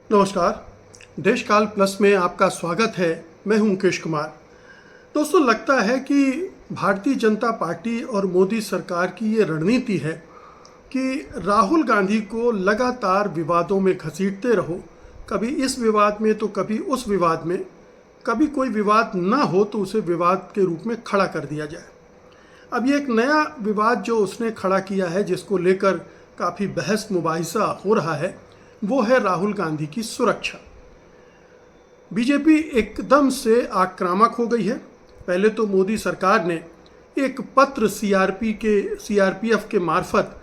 नमस्कार। देशकाल प्लस में आपका स्वागत है। मैं हूं मुकेश कुमार। दोस्तों, लगता है कि भारतीय जनता पार्टी और मोदी सरकार की ये रणनीति है कि राहुल गांधी को लगातार विवादों में घसीटते रहो, कभी इस विवाद में तो कभी उस विवाद में, कभी कोई विवाद ना हो तो उसे विवाद के रूप में खड़ा कर दिया जाए। अब ये एक नया विवाद जो उसने खड़ा किया है, जिसको लेकर काफ़ी बहस मुबाहिसा हो रहा है, वो है राहुल गांधी की सुरक्षा। बीजेपी एकदम से आक्रामक हो गई है। पहले तो मोदी सरकार ने एक पत्र सीआरपीएफ के मार्फत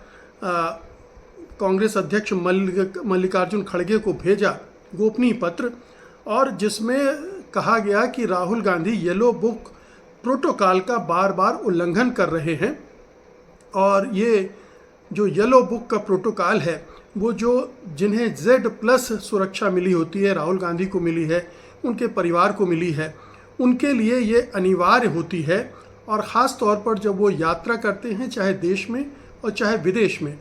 कांग्रेस अध्यक्ष मल्लिकार्जुन खड़गे को भेजा, गोपनीय पत्र, और जिसमें कहा गया कि Rahul Gandhi yellow book protocol का बार बार उल्लंघन कर रहे हैं। और ये जो येलो बुक का प्रोटोकॉल है, वो जिन्हें Z+ सुरक्षा मिली होती है, राहुल गांधी को मिली है, उनके परिवार को मिली है, उनके लिए ये अनिवार्य होती है। और ख़ास तौर पर जब वो यात्रा करते हैं, चाहे देश में और चाहे विदेश में,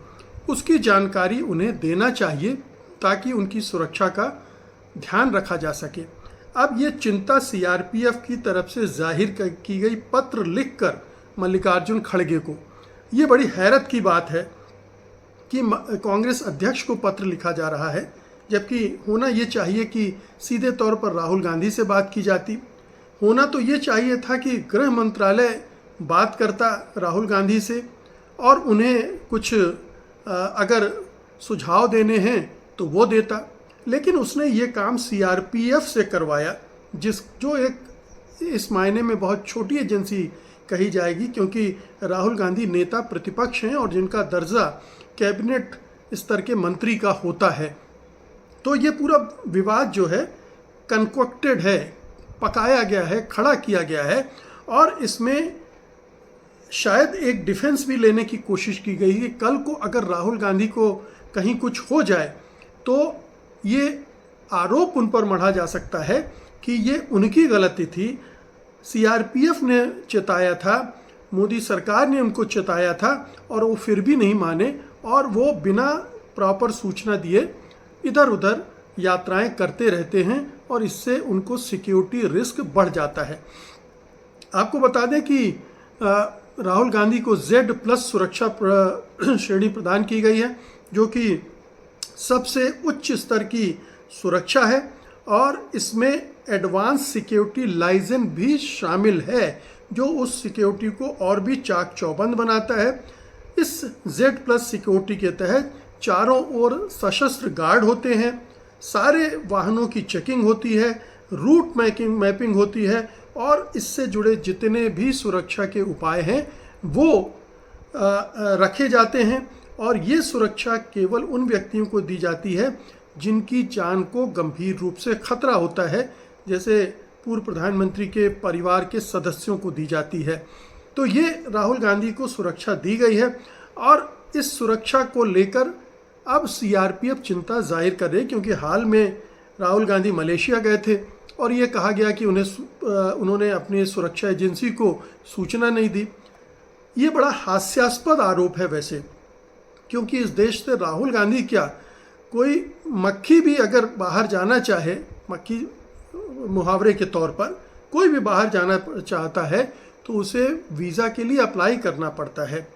उसकी जानकारी उन्हें देना चाहिए ताकि उनकी सुरक्षा का ध्यान रखा जा सके। अब ये चिंता सीआरपीएफ की तरफ से जाहिर की गई पत्र लिखकर मल्लिकार्जुन खड़गे को, ये बड़ी हैरत की बात है कि कांग्रेस अध्यक्ष को पत्र लिखा जा रहा है, जबकि होना ये चाहिए कि सीधे तौर पर राहुल गांधी से बात की जाती। होना तो ये चाहिए था कि गृह मंत्रालय बात करता राहुल गांधी से और उन्हें कुछ अगर सुझाव देने हैं तो वो देता। लेकिन उसने ये काम सीआरपीएफ से करवाया, जो एक इस मायने में बहुत छोटी एजेंसी कही जाएगी, क्योंकि राहुल गांधी नेता प्रतिपक्ष हैं और जिनका दर्जा कैबिनेट स्तर के मंत्री का होता है। तो ये पूरा विवाद जो है कंकोक्टेड है, पकाया गया है, खड़ा किया गया है, और इसमें शायद एक डिफेंस भी लेने की कोशिश की गई है। कल को अगर राहुल गांधी को कहीं कुछ हो जाए तो ये आरोप उन पर मढ़ा जा सकता है कि ये उनकी गलती थी। सीआरपीएफ ने चेताया था, मोदी सरकार ने उनको चेताया था, और वो फिर भी नहीं माने, और वो बिना प्रॉपर सूचना दिए इधर उधर यात्राएं करते रहते हैं, और इससे उनको सिक्योरिटी रिस्क बढ़ जाता है। आपको बता दें कि राहुल गांधी को Z+ सुरक्षा श्रेणी प्रदान की गई है, जो कि सबसे उच्च स्तर की सुरक्षा है, और इसमें एडवांस सिक्योरिटी लाइसेंस भी शामिल है, जो उस सिक्योरिटी को और भी चाक चौबंद बनाता है। इस Z+ सिक्योरिटी के तहत चारों ओर सशस्त्र गार्ड होते हैं, सारे वाहनों की चेकिंग होती है, रूट मैपिंग होती है, और इससे जुड़े जितने भी सुरक्षा के उपाय हैं वो रखे जाते हैं। और ये सुरक्षा केवल उन व्यक्तियों को दी जाती है जिनकी जान को गंभीर रूप से खतरा होता है, जैसे पूर्व प्रधानमंत्री के परिवार के सदस्यों को दी जाती है। तो ये राहुल गांधी को सुरक्षा दी गई है, और इस सुरक्षा को लेकर अब सीआरपीएफ चिंता जाहिर कर रही, क्योंकि हाल में राहुल गांधी मलेशिया गए थे और ये कहा गया कि उन्होंने अपनी सुरक्षा एजेंसी को सूचना नहीं दी। ये बड़ा हास्यास्पद आरोप है वैसे, क्योंकि इस देश से राहुल गांधी क्या, कोई मक्खी भी अगर बाहर जाना चाहे, मक्खी मुहावरे के तौर पर कोई भी बाहर जाना चाहता है तो उसे वीज़ा के लिए अप्लाई करना पड़ता है,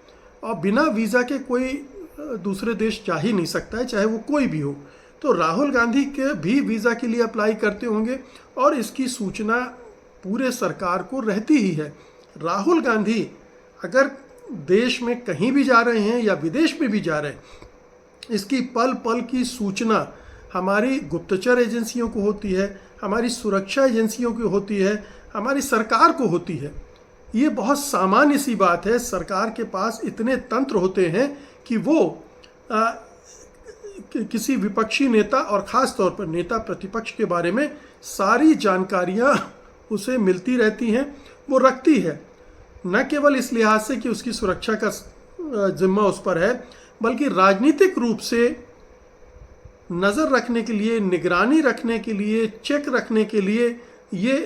और बिना वीज़ा के कोई दूसरे देश जा ही नहीं सकता है, चाहे वो कोई भी हो। तो राहुल गांधी के भी वीज़ा के लिए अप्लाई करते होंगे, और इसकी सूचना पूरे सरकार को रहती ही है। राहुल गांधी अगर देश में कहीं भी जा रहे हैं या विदेश में भी जा रहे हैं, इसकी पल पल की सूचना हमारी गुप्तचर एजेंसियों को होती है, हमारी सुरक्षा एजेंसियों को होती है, हमारी सरकार को होती है। ये बहुत सामान्य सी बात है। सरकार के पास इतने तंत्र होते हैं कि वो किसी विपक्षी नेता और ख़ास तौर पर नेता प्रतिपक्ष के बारे में सारी जानकारियां उसे मिलती रहती हैं, वो रखती है। न केवल इस लिहाज से कि उसकी सुरक्षा का जिम्मा उस पर है, बल्कि राजनीतिक रूप से नज़र रखने के लिए, निगरानी रखने के लिए, चेक रखने के लिए ये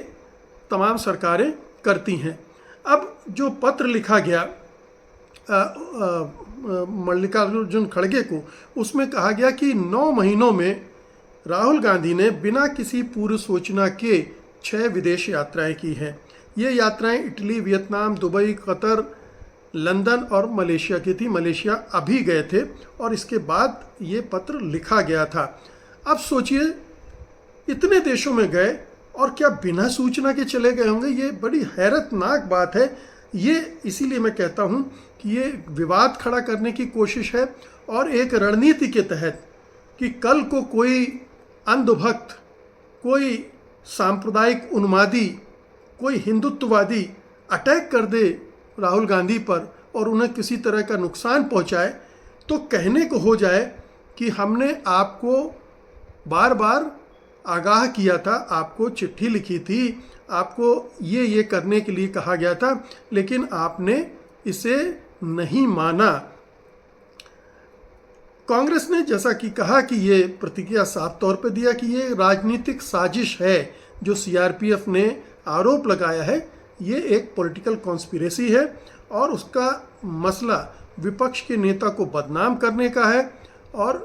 तमाम सरकारें करती हैं। अब जो पत्र लिखा गया मल्लिकार्जुन खड़गे को, उसमें कहा गया कि 9 महीनों में राहुल गांधी ने बिना किसी पूर्व सूचना के 6 विदेश यात्राएं की हैं। ये यात्राएं Italy, Vietnam, Dubai, Qatar, London और मलेशिया की थी। मलेशिया अभी गए थे और इसके बाद ये पत्र लिखा गया था। अब सोचिए, इतने देशों में गए और क्या बिना सूचना के चले गए होंगे? ये बड़ी हैरतनाक बात है। ये इसीलिए मैं कहता हूँ कि ये विवाद खड़ा करने की कोशिश है और एक रणनीति के तहत कि कल को कोई अंधभक्त, कोई सांप्रदायिक उन्मादी, कोई हिंदुत्ववादी अटैक कर दे राहुल गांधी पर और उन्हें किसी तरह का नुकसान पहुंचाए, तो कहने को हो जाए कि हमने आपको बार बार आगाह किया था, आपको चिट्ठी लिखी थी, आपको ये करने के लिए कहा गया था, लेकिन आपने इसे नहीं माना। कांग्रेस ने जैसा कि कहा कि ये प्रतिक्रिया साफ तौर पर दिया कि ये राजनीतिक साजिश है। जो सीआरपीएफ ने आरोप लगाया है ये एक पॉलिटिकल कॉन्स्पिरेसी है और उसका मसला विपक्ष के नेता को बदनाम करने का है और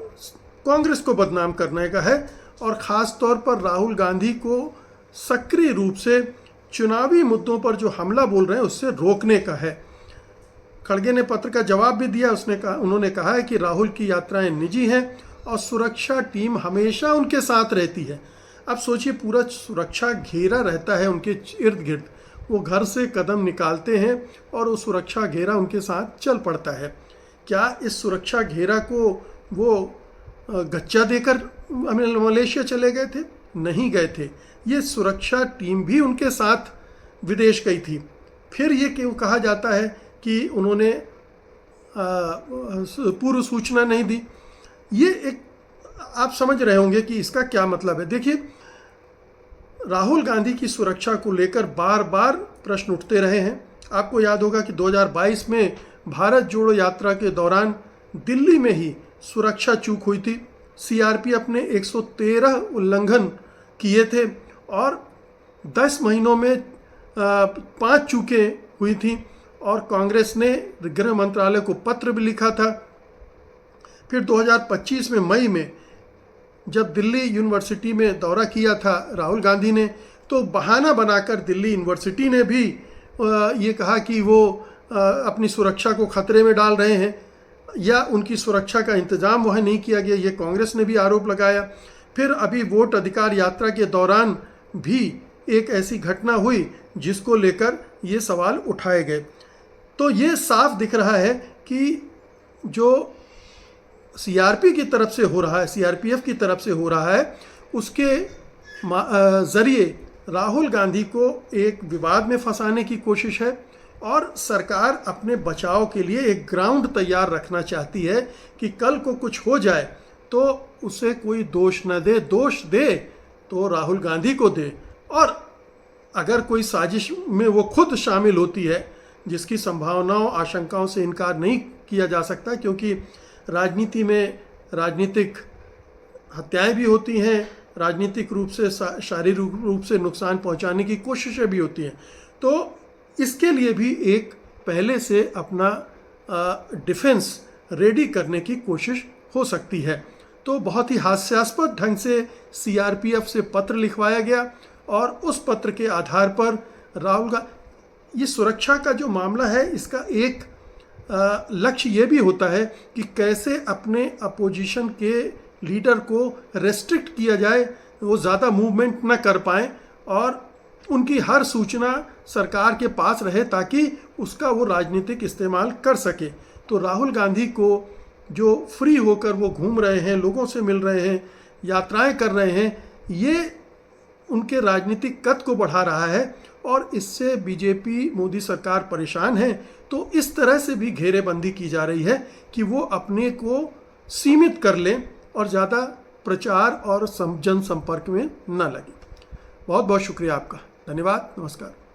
कांग्रेस को बदनाम करने का है और ख़ास तौर पर राहुल गांधी को सक्रिय रूप से चुनावी मुद्दों पर जो हमला बोल रहे हैं उससे रोकने का है। खड़गे ने पत्र का जवाब भी दिया। उन्होंने कहा है कि राहुल की यात्राएं निजी हैं और सुरक्षा टीम हमेशा उनके साथ रहती है। अब सोचिए, पूरा सुरक्षा घेरा रहता है उनके इर्द गिर्द, वो घर से कदम निकालते हैं और वो सुरक्षा घेरा उनके साथ चल पड़ता है। क्या इस सुरक्षा घेरा को वो गच्चा देकर मलेशिया चले गए थे? नहीं गए थे। ये सुरक्षा टीम भी उनके साथ विदेश गई थी। फिर ये क्यों कहा जाता है कि उन्होंने पूर्व सूचना नहीं दी? ये एक आप समझ रहे होंगे कि इसका क्या मतलब है। देखिए, राहुल गांधी की सुरक्षा को लेकर बार बार प्रश्न उठते रहे हैं। आपको याद होगा कि 2022 में भारत जोड़ो यात्रा के दौरान दिल्ली में ही सुरक्षा चूक हुई थी। सीआरपीएफ ने 113 उल्लंघन किए थे और 10 महीनों में 5 चूकें हुई थी और कांग्रेस ने गृह मंत्रालय को पत्र भी लिखा था। फिर 2025 में मई में जब दिल्ली यूनिवर्सिटी में दौरा किया था राहुल गांधी ने, तो बहाना बनाकर दिल्ली यूनिवर्सिटी ने भी ये कहा कि वो अपनी सुरक्षा को खतरे में डाल रहे हैं या उनकी सुरक्षा का इंतज़ाम वह नहीं किया गया। ये कांग्रेस ने भी आरोप लगाया। फिर अभी वोट अधिकार यात्रा के दौरान भी एक ऐसी घटना हुई जिसको लेकर ये सवाल उठाए गए। तो ये साफ दिख रहा है कि जो सीआरपी की तरफ से हो रहा है, सीआरपीएफ की तरफ से हो रहा है, उसके ज़रिए राहुल गांधी को एक विवाद में फंसाने की कोशिश है और सरकार अपने बचाव के लिए एक ग्राउंड तैयार रखना चाहती है कि कल को कुछ हो जाए तो उसे कोई दोष न दे। दोष दे तो राहुल गांधी को दे, और अगर कोई साजिश में वो खुद शामिल होती है, जिसकी संभावनाओं आशंकाओं से इनकार नहीं किया जा सकता, क्योंकि राजनीति में राजनीतिक हत्याएं भी होती हैं, राजनीतिक रूप से शारीरिक रूप से नुकसान पहुंचाने की कोशिशें भी होती हैं। तो इसके लिए भी एक पहले से अपना डिफेंस रेडी करने की कोशिश हो सकती है। तो बहुत ही हास्यास्पद ढंग से सीआरपीएफ से पत्र लिखवाया गया और उस पत्र के आधार पर राहुल का ये सुरक्षा का जो मामला है, इसका एक लक्ष्य ये भी होता है कि कैसे अपने अपोजिशन के लीडर को रेस्ट्रिक्ट किया जाए, वो ज़्यादा मूवमेंट न कर पाएँ और उनकी हर सूचना सरकार के पास रहे ताकि उसका वो राजनीतिक इस्तेमाल कर सके। तो राहुल गांधी को जो फ्री होकर वो घूम रहे हैं, लोगों से मिल रहे हैं, यात्राएं कर रहे हैं, ये उनके राजनीतिक कद को बढ़ा रहा है और इससे बीजेपी मोदी सरकार परेशान है। तो इस तरह से भी घेरेबंदी की जा रही है कि वो अपने को सीमित कर लें और ज़्यादा प्रचार और जनसंपर्क में न लगे। बहुत बहुत शुक्रिया आपका। धन्यवाद। नमस्कार।